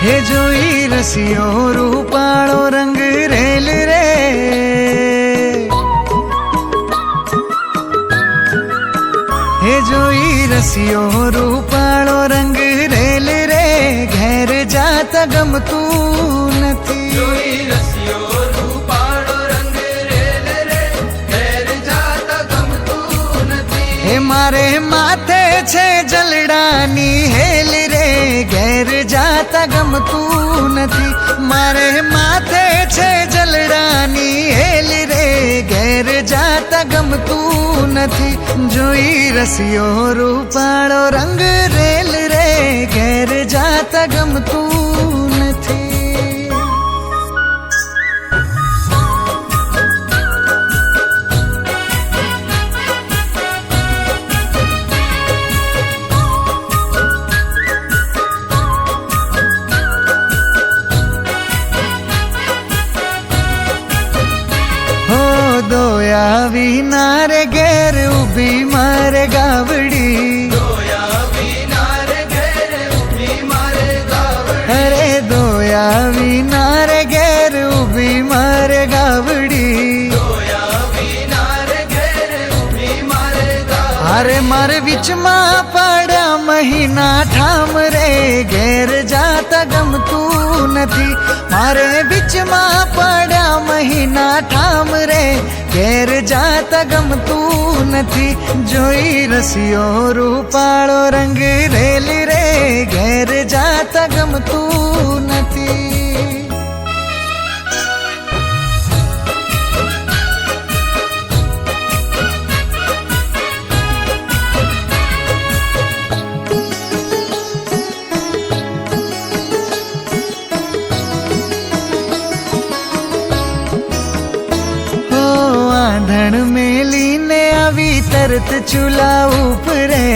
हे जोई रसियो रूपाळो रंग रेल रे, हे जोई रसियो रूपाळो रंग रेल रे, घेर जाता गमतू नथी। જોઈ રસિયો રૂપાળો રંગ રેલ રે, ઘેર જાતા ગમતું નથી। हे मारे माथे छे जलडानी हेल रे, घेर जाता गमतू नथी। मारे माथे छे जलडानी हेल रे, घेर जाता गमतू नथी। जोई रसियो रूपाळो रंग रेल रे, घेर जाता गमतू नथी। दोया विना रे घेर उभी मारे गावड़ी, જોયા વિના રે ઘેર ઊભી મારે ગાવડી। अरे दोया विना रे घेर उभी मारे गावड़ी। જોયા વિના રે ઘેર ઊભી મારે ગાવડી। अरे मार बिच मा पड़ा महीना ठाम रे, घेर जाता गमतू नथी। मारे बिच मा पड़ा महीना ठाम रे, घेर जाता गमतू नथी। जोई रसियो रूपाळो रंग रेल रे, घेर जाता गमतू नथी। आंधण मेली ने आवी तरत चूल्हा ऊपरे,